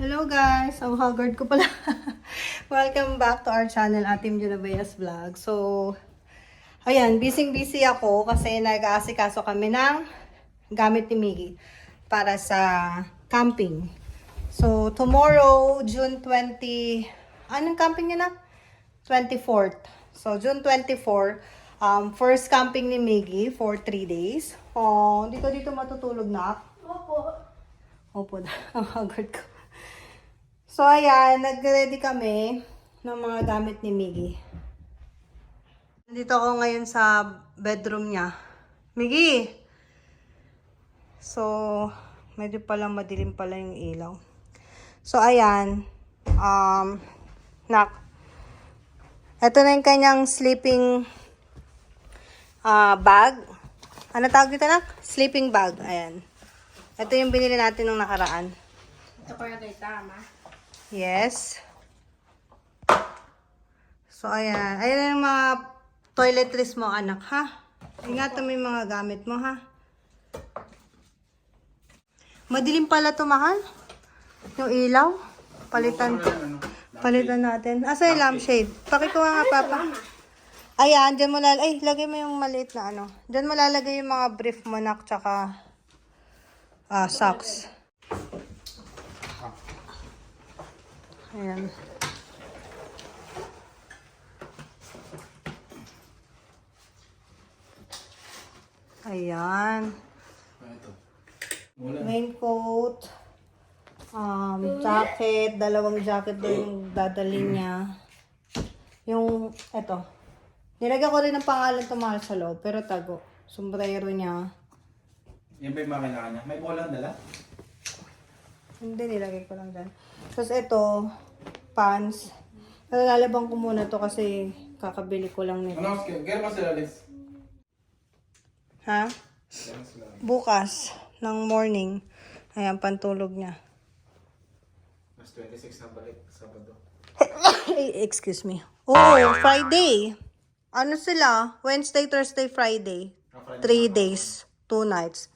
Hello guys! Ang haggard ko pala. Welcome back to our channel, Atim Junabayas Vlog. So, ayan, busy ako kasi nag-aasikaso kami ng gamit ni Miggy para sa camping. So, tomorrow, June 20, anong camping niya na? 24th. So, June 24, first camping ni Miggy for 3 days. Oh, dito matutulog na. Opo na. Ang haggard ko. So, ayan, nag-ready kami ng mga gamit ni Miggy. Nandito ako ngayon sa bedroom niya. Miggy! So, medyo palang madilim pala yung ilaw. So, ayan. Ito na yung kanyang sleeping bag. Ano tawag dito, nak? Sleeping bag. Ayan. Ito yung binili natin nung nakaraan. Ito ko yung tama. Yes. So, ayan. Ayan yung mga toiletries mo, anak, ha? Ingatan mo yung mga gamit mo, ha? Madilim pala ito, mahal. Yung ilaw. Palitan natin. Asa yung lampshade? Pakikuha nga, papa. Ayan, dyan mo lalagay. Ay, lagay mo yung maliit na ano. Dyan mo lalagay yung mga brief mo, nak, tsaka socks. Ayan. Ayan. Raincoat. Jacket. Dalawang jacket din yung dadalhin niya. Yung, eto. Nilagyan ko rin ng pangalan tumahal sa loob, pero tago. Sombrero niya. Yan ba yung mga kailangan niya? May bolang dala? Hindi, nilagay ko lang dyan. Tapos ito, pants. Pero lalabang ko muna to kasi kakabili ko lang nito. Ano, gano'n ba sila, Liz? Ha? Gano'n sila. Bukas ng morning. Ayan, pantulog niya. Mas 26 na balik, Sabado. Excuse me. Oh, Friday. Ano sila? Wednesday, Thursday, Friday. 3 days, 2 nights.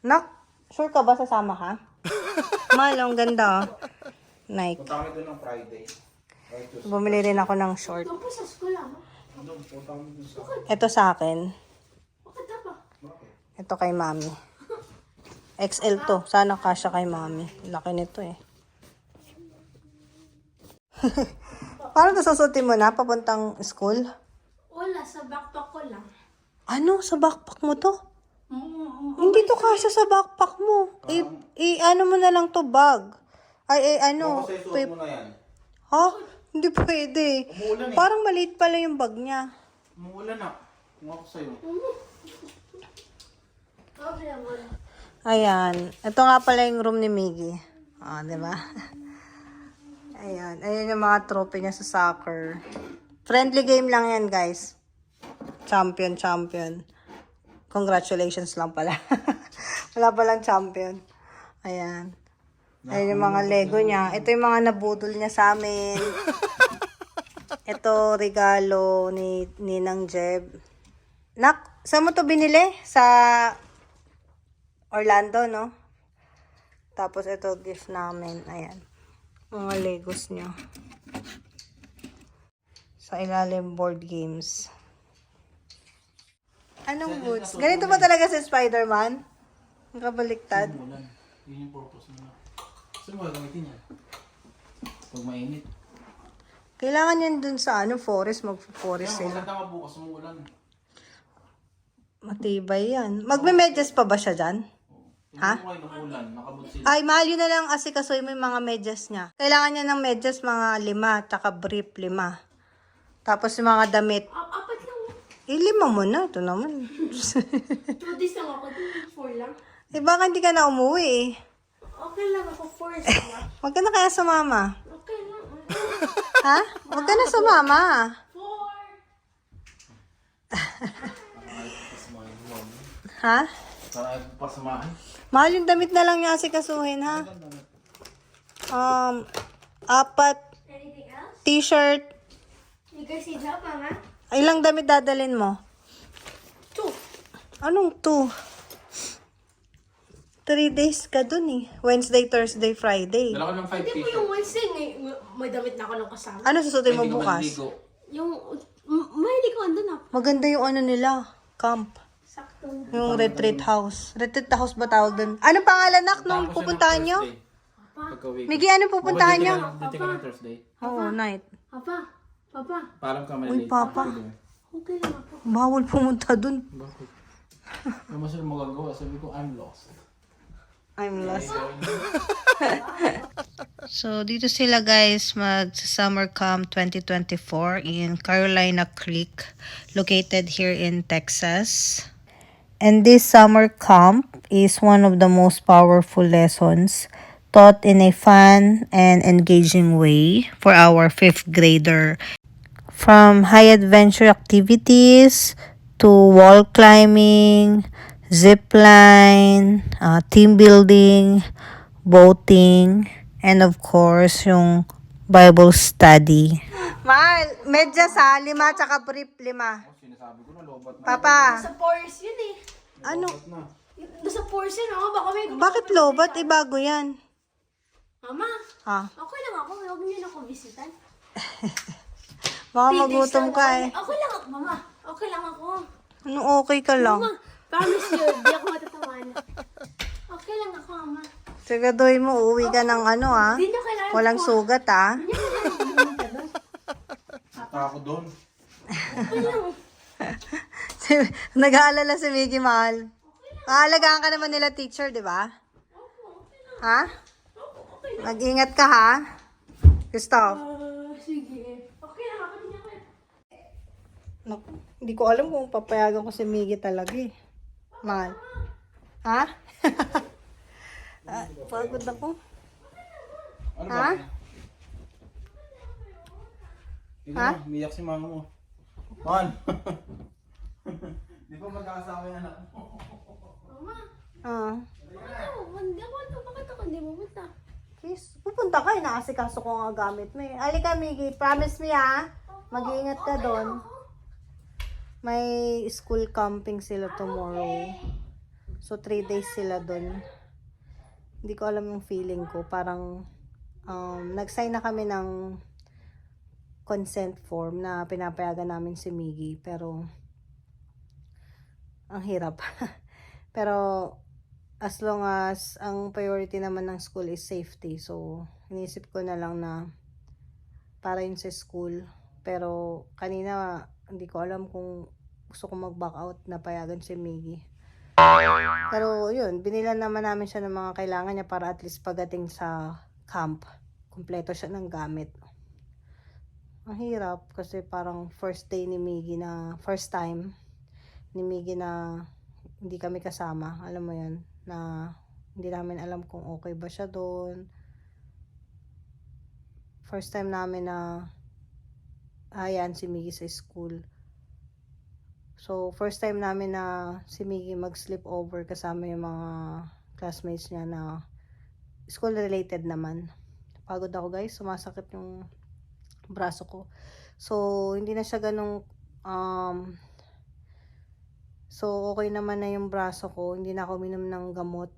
Nak, sure ka ba sasama ka? Malong ganda. Nike. Punta kami doon ng Friday. Bumili rin ako ng short. Ito po sa school ah. Doon, punta kami doon sa... Ito sa akin. Bakit ba? Bakit? Ito kay mami. XL to. Sana kasya kay mami. Laki nito eh. Paano ito susutin mo na papuntang school? Wala, sa backpack ko lang. Ano? Sa backpack mo to? Hindi to kasya sa backpack mo. Ano mo na lang to bag. Ano? Kasi suot mo na yan. Ha? Hindi pwede. Umuulan eh. Parang maliit pala yung bag niya. Umuulan na. Kung ako sa'yo. Okay, wala. Ayan. Ito nga pala yung room ni Miggy. Di ba? Ayan. Ayan yung mga trophy niya sa soccer. Friendly game lang yan, guys. Champion. Congratulations lang pala. Wala palang champion. Ayan. Ayan yung mga Lego niya. Ito yung mga nabudol niya sa amin. Ito, regalo ni Ninang Jeb. Nak, saan mo to binili? Sa Orlando, no? Tapos ito, gift namin. Ayan. Mga Legos niya. Sa ilalim, board games. Anong boots? Ganito ba talaga si Spider-Man? Nakabaliktad. Umuulan. Yun yung purpose mo na. Saan mo gagamitin yan? Pag mainit. Kailangan yan dun sa forest. Mag-forest Kaya sila. maganda ka bukas, umuulan. Matibay yan. Magme-medyas pa ba siya dyan? Ha? Hindi mo kayo ng ulan, nakabot sila. Ay, mahal yun na lang asikasoy mo yung mga medyas niya. Kailangan niya ng medyas mga 5, tsaka brief 5. Tapos yung mga damit. Apat lang. 5 mo na. Ito naman. 2 days lang ako. 4 lang. Baka hindi ka na umuwi eh. Okay lang ako. 4 lang. Huwag ka na kaya sumama. Okay lang. Ha? Huwag ka na sumama. 4. Ha? Para ay pasamahin. Mahal yung damit na lang niya asikasuhin, ha? 4 Anything else? t-shirt. You guys need help, Mama? Ilang damit dadalhin mo? 2. Anong 2? 3 days ka dun eh. Wednesday, Thursday, Friday. Dala ko ng 5 Hindi po t-shirt. yung Wednesday, may damit na ako ng kasama. Ano susutin mo Hindi ka bukas? maliligo. Yung, mahilig ko andun na. Maganda yung ano nila, camp. Sakto. Yung retreat house. Retreat house ba tawag dun? Anong pangalan nak nung Tapos pupuntahan yun nyo? ng Thursday. Pagka-weekend. Miggy, anong pupuntahan nyo? Dito ka ng Thursday. Oo, night. Papa, Paalam ka Uy, maliligo. Papa. okay lang ako. Bawal pumunta dun. Bakit? Ano mo sila magagawa? Sabi ko, I'm lost. I'm lost. So, dito sila guys mag-summer camp 2024 in Carolina Creek, located here in Texas. And this summer camp is one of the most powerful lessons taught in a fun and engaging way for our 5th grader. From high adventure activities to wall climbing, zip line, team building, boating, and of course, yung Bible study. Mahal, medyas ha, 5 tsaka brief 5. Sinasabi ko na, lobat na. Papa, Sa pores yun eh. ano? Lobat na. Nasa pores yun, oh. Baka may... Bakit lobat? Bago yan. Mama, Ha? okay lang ako. Huwag niyo na ako visitan. Baka 3 days magutom lang ka ako. eh. Okay lang ako, mama. Okay lang ako. Ano okay ka lang? Mama, promise you, di ako matatamaan. Okay lang ako, mama. Siguraduhin mo, uuwi ka ng ano ha? Hindi niyo kailangan Walang po. sugat ha? Hindi niyo kailangan pumunta doon. Punta ako doon. Okay lang. Nag-aalala si Mickey, mahal. Aalagaan ka naman nila teacher, di ba? Ha? Mag-ingat ka ha? Gustav? Sige. Okay lang ako. Hindi ako. Naku, hindi ko alam kung papayagan ko si Miggy talaga eh. Mahal. Ha? Pagod ako. Ano Ha? ba? Hindi Ha? na, umiyak si mama mo. Man! Di ba magkakasama yung anak mo? Mama, Ah. hindi ako. Bakit ako hindi pumunta? Please, pupunta ka. Inaasikaso ko nga gamit mo eh. Alika, Miggy. Promise me ha. Mag-iingat ka doon. May school camping sila tomorrow. So, 3 days sila doon. Hindi ko alam yung feeling ko. Parang, nag-sign na kami ng consent form na pinapayagan namin si Miggy. Pero, ang hirap. Pero, as long as ang priority naman ng school is safety. So, inisip ko na lang na para yun sa school. Pero, kanina, hindi ko alam kung gusto ko mag-back out na payagan si Miggy. Pero, yun, binilan naman namin siya ng mga kailangan niya para at least pagdating sa camp, kumpleto siya ng gamit. Ang hirap kasi parang first day ni Miggy na, first time ni Miggy na hindi kami kasama. Alam mo yun, na hindi namin alam kung okay ba siya doon. First time namin na hayaan si Miggy sa school. So, first time namin na si Miggy mag-sleep over kasama yung mga classmates niya na school related naman. Pagod ako guys, sumasakit yung braso ko. So, hindi na siya ganong so, okay naman na yung braso ko. Hindi na ako uminom ng gamot.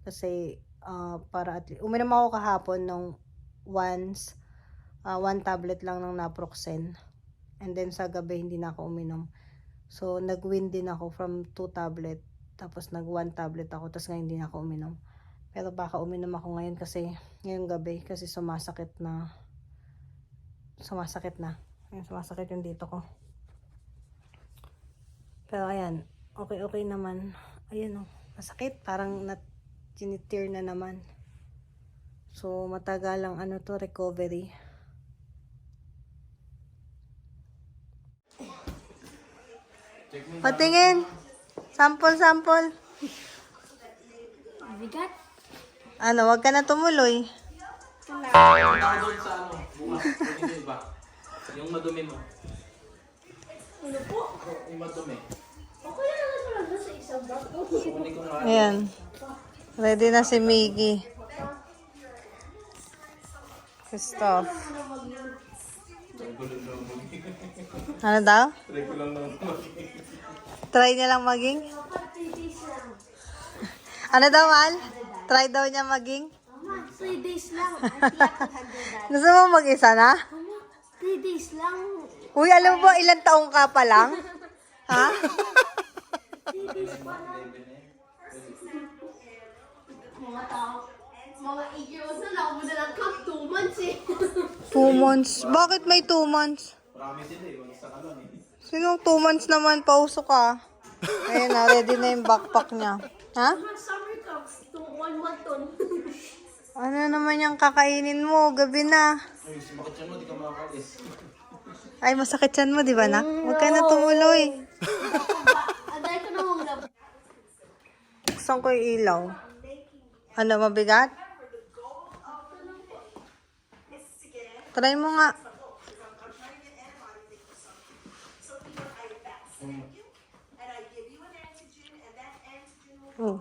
Kasi, para at least, uminom ako kahapon ng once, 1 tablet lang ng naproxen. And then, sa gabi, hindi na ako uminom. So, nag-win din ako from 2 tablet. Tapos, nag-1 tablet ako. Tapos, ngayon, hindi na ako uminom. Pero, baka uminom ako ngayon kasi, ngayong gabi, kasi sumasakit na. Ayun, sumasakit yung dito ko. Pero ayan, okay naman. Ayan masakit. Parang tinitir na naman. So, matagal lang recovery. Patingin. Sample. Bigat. Ano, wag ka na tumuloy. Punta ako doon sa ano, bukas. Hindi ba? Yung madumi mo. Ano po? Yung madumi. Okay lang ako lang doon sa isang bag. Kunin ko nga. Ayan. Ready na si Miggy. Stuff. Ano daw? Try ko lang naman. Try niya lang maging? Ano daw, Mal? Try daw niya maging? Mama, 3 days lang. I think I can handle that. Gusto mo mag-isa na? Mama, 3 days lang. Uy, alam mo ba ilang taong ka pa lang? Ha? 3 days pa lang. Mga tao, mga 8 years old na lang, mo na lang cup 2 months eh. 2 months. Bakit may 2 months? Marami sila eh. Wag sa kalon eh. Sinong 2 months naman? Pauso ka. Ayun na, ready na yung backpack niya. Ha? Mga summer cups, 1 month ton. Ano naman yung kakainin mo? Gabi na. Ay, sumakit siya mo. Di ka makakalis. Ay, masakit yan mo, di ba, nak? Huwag ka na tumuloy. Aday ko na mong lab. Gusto ko yung ilaw. Ano, mabigat? Try mo nga. Oh.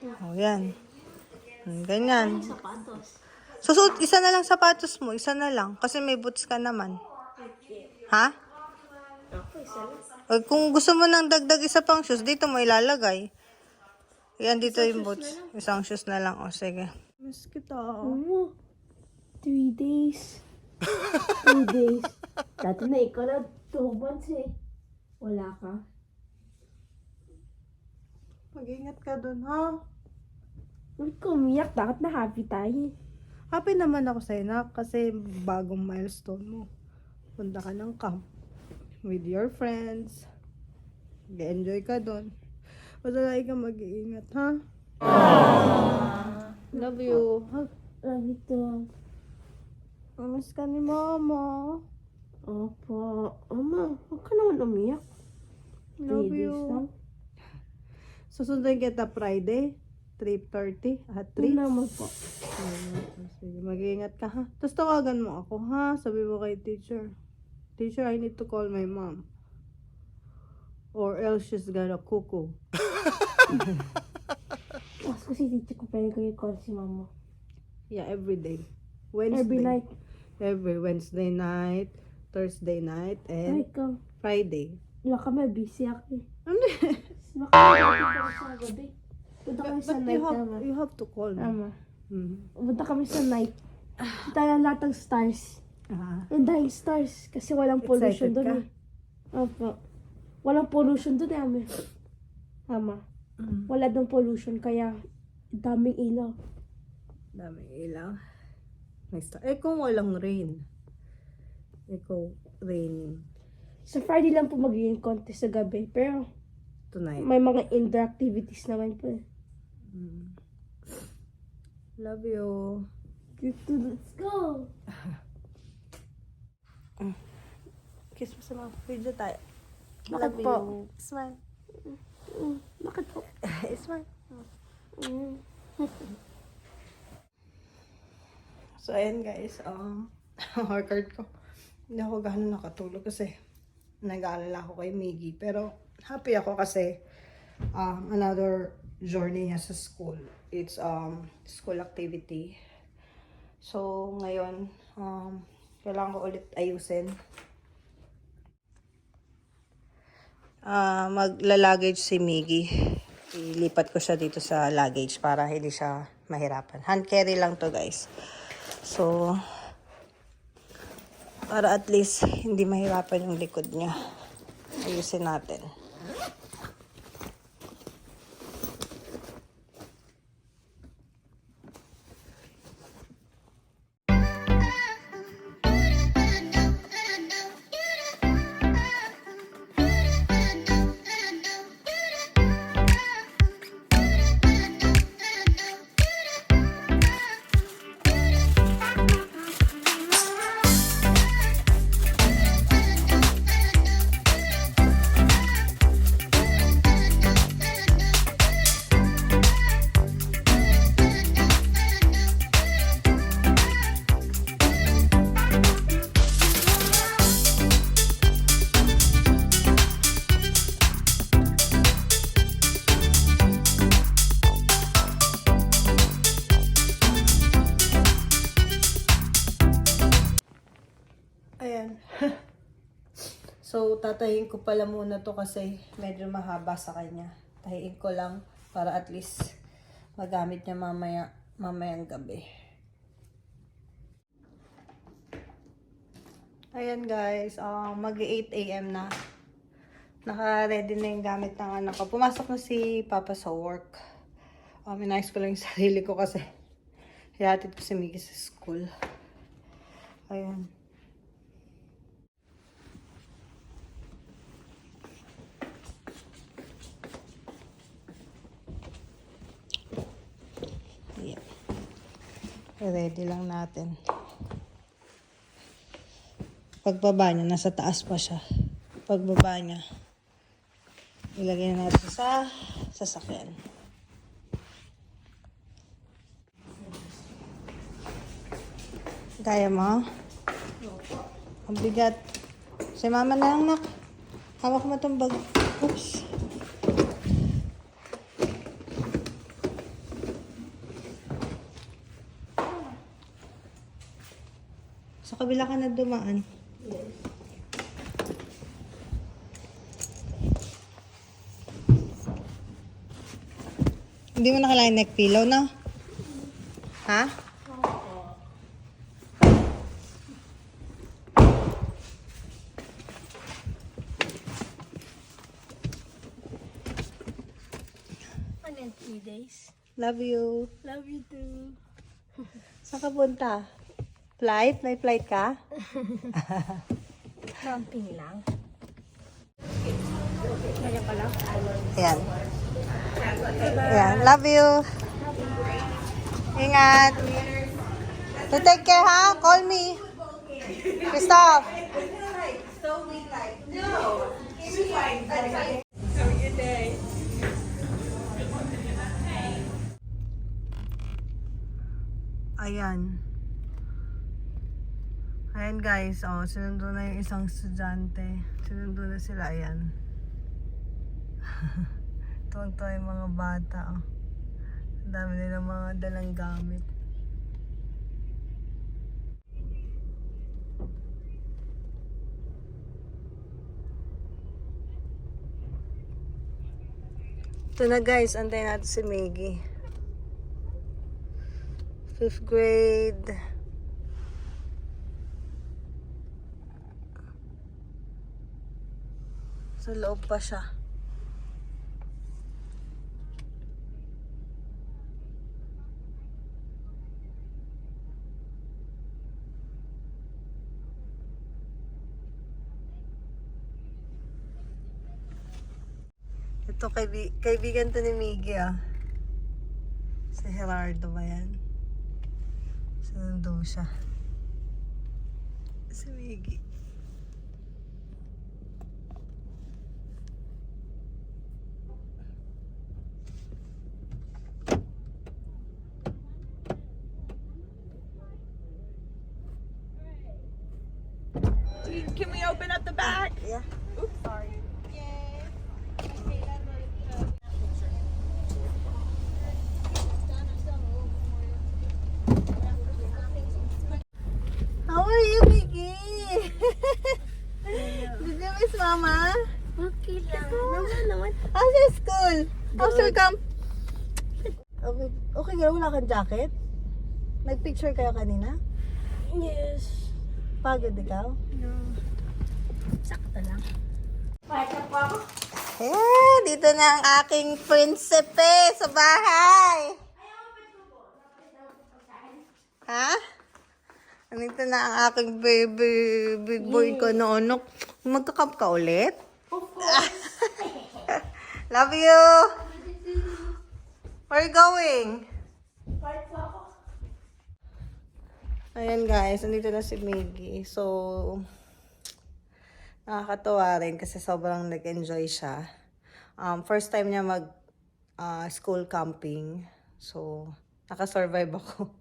Oh, yan. Ganyan. Sapatos. Susuot, isa na lang sapatos mo. Isa na lang. Kasi may boots ka naman. Ha? Okay, salamat. O, kung gusto mo ng dagdag isa pang shoes, dito mo ilalagay. Yan, dito yung boots. Isang shoes na lang. O, sige. Miss kita. Mama, 3 days. 3 days. Dati na ikaw na 2 months eh. Wala ka. Mag-ingat ka dun, ha? Huwag ka umiyak. Dapat na happy tayo. Happy naman ako sa'yo, nak. Kasi bagong milestone mo. Punta ka ng camp. With your friends. Mag-enjoy ka dun. Basta lagi ka mag-iingat, ha? Love you. Ha? Love you too. Miss ka ni mama. Opo. Mama, huwag ka naman umiyak. Love 3 days you. lang. Susunduin kita Friday, 3:30 at 3. Hindi naman po. Sige, mag-iingat ka, ha? Tapos tawagan mo ako, ha? Sabi mo kay teacher. Teacher, I need to call my mom. Or else she's gonna cuckoo. Ask ko si teacher ko pwede kayo call si mama. Yeah, every day. Wednesday. Every night. Every Wednesday night, Thursday night, Ay, and ikaw. Friday. Wala kami, busy ako eh. Ano? Baka kami sa gabi. Punta kami sa But night naman. you have to call me. Tama. Mhm. Punta kami sa night. Kita lang lahat ng stars. Ah. And dahil stars. Kasi walang pollution Excited doon ka? eh. Opo. Walang pollution doon eh, ame. Tama. Mm. Wala dong pollution kaya daming ilaw. Daming ilaw. Next time. Eh, kung walang rain. Eh, kung raining Sa Friday lang po magiging contest sa gabi. Pero tonight. may mga indoor activities naman po eh. Mm. Love you. Let's go! Kiss mo sa mga video tayo. Bakit Love po? you. Smile. Bakit po? Smile. Mm. So, ayan guys. Record ko. Hindi ako gano'n nakatulog kasi nag-aalala ako kay Miggy. Pero happy ako kasi another journey niya sa school. It's school activity. So, ngayon, kailangan ko ulit ayusin. Magla-luggage si Miggy. Ilipat ko siya dito sa luggage para hindi siya mahirapan. Hand carry lang to guys. So, para at least hindi mahirapan yung likod niya. Ayusin natin. So, tatahiin ko pala muna to kasi medyo mahaba sa kanya. Tahiin ko lang para at least magamit niya mamayang gabi. Ayan guys, mag-8 AM na. Naka-ready na yung gamit ng anak ko. Pumasok na si Papa sa work. Inayos ko lang yung sarili ko kasi hihatid ko si Miggy sa school. Ayan. Ayan. Ready lang natin. Pagbaba niya, nasa taas pa siya. Pagbaba niya, ilagay na natin sa sasakyan. Kaya mo? Ang bigat. Si mama na lang, nak. Hawak mo itong bag. Oops. Sa kabila ka na dumaan. Hindi mo nakalain neck pillow, no? Ha? Ano yung 3 days? Love you. Love you too. Saan ka punta? Flight? May flight ka? Camping lang. Ganyan pala. Ayan. Ayan. Love you. Ingat. So take care, ha? Call me. Christoph. Ayan. Ayan guys, sinundo na yung isang estudyante. Sinundo na sila, ayan. Tuwang-tuwa yung mga bata, oh. Ang dami nilang mga dalang gamit. Ito na guys, antayin natin si Miggy. 5th grade. Sa loob pa siya. Ito kaibigan to ni Miggy, ah. Si Gerardo ba yan? Sinundo siya. Si Miggy. Can we open up the back? Yeah. Oops, sorry. How are you, Miggy? Did you miss Mama? Okay lang. Naman. How's your school? How's your camp? Okay, okay ka, wala kang jacket? Nag-picture kayo kanina? Yes. Pagod ikaw? No. Sakto lang. Pakita po ako. Eh, dito na ang aking prinsipe sa bahay. Ha? Nandito na ang aking baby, big boy ko na anak. Magka-camp ka ulit? Love you! Where you going? Ayan guys, nandito na si Miggy. So, nakakatawa rin kasi sobrang nag-enjoy siya. First time niya school camping. So, nakasurvive ako.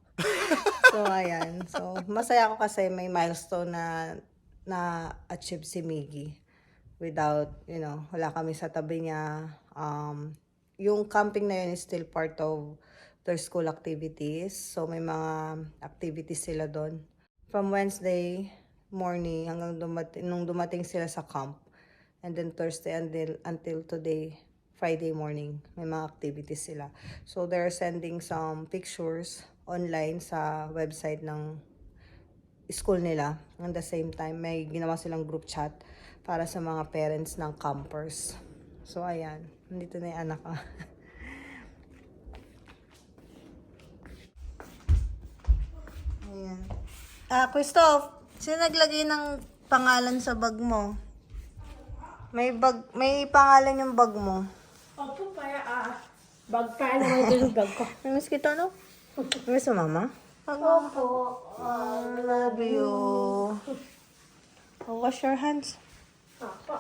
So, ayan. So, masaya ako kasi may milestone na achieve si Miggy. Without, wala kami sa tabi niya. Yung camping na yun is still part of their school activities. So, may mga activities sila doon. From Wednesday morning hanggang nung dumating sila sa camp. And then Thursday until today, Friday morning, may mga activities sila. So they're sending some pictures online sa website ng school nila. At the same time, may ginawa silang group chat para sa mga parents ng campers. So ayan, nandito na yung anak ko. Ayan. Christoph, sino naglagay ng pangalan sa bag mo? May pangalan yung bag mo. Opo, para bag pa naman yung bag ko. Namiss kita, no? Namiss mo, mama? Opo. I love you. Wash your hands. Opo.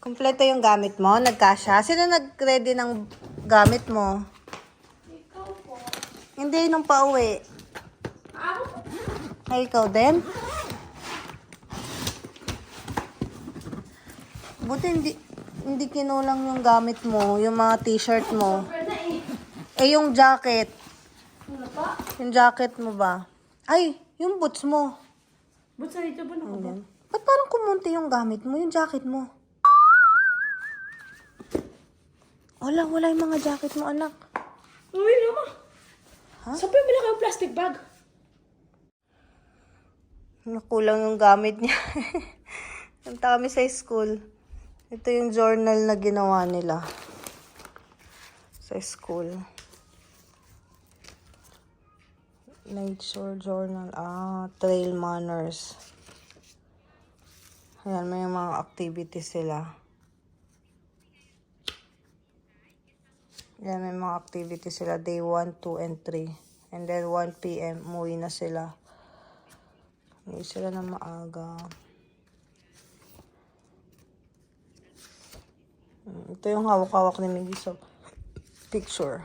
Kompleto yung gamit mo? Nagkasya? Sino nag-ready ng gamit mo? Ikaw po. Hindi, nung pauwi. Ako? Ay, ikaw din? Buti hindi kinulang yung gamit mo, yung mga t-shirt mo. Pwede eh. Eh, yung jacket. Ano pa? Yung jacket mo ba? Ay, yung boots mo. Ba't sa dito ba na ba? Ba't parang kumunti yung gamit mo, yung jacket mo? Wala yung mga jacket mo, anak. Uy, naman. Ha? Saan pa yung bilaki yung plastic bag? Nakulang yung gamit niya. Punta kami sa school. Ito yung journal na ginawa nila. Sa school. Nature journal. Trail manners. Ayan, may mga activities sila. Ayan, may mga activities sila. Day 1, 2, and 3. And then 1 p.m. umuwi na sila. Umuwi sila na maaga. Ito yung hawak-hawak ni Miggy sa picture.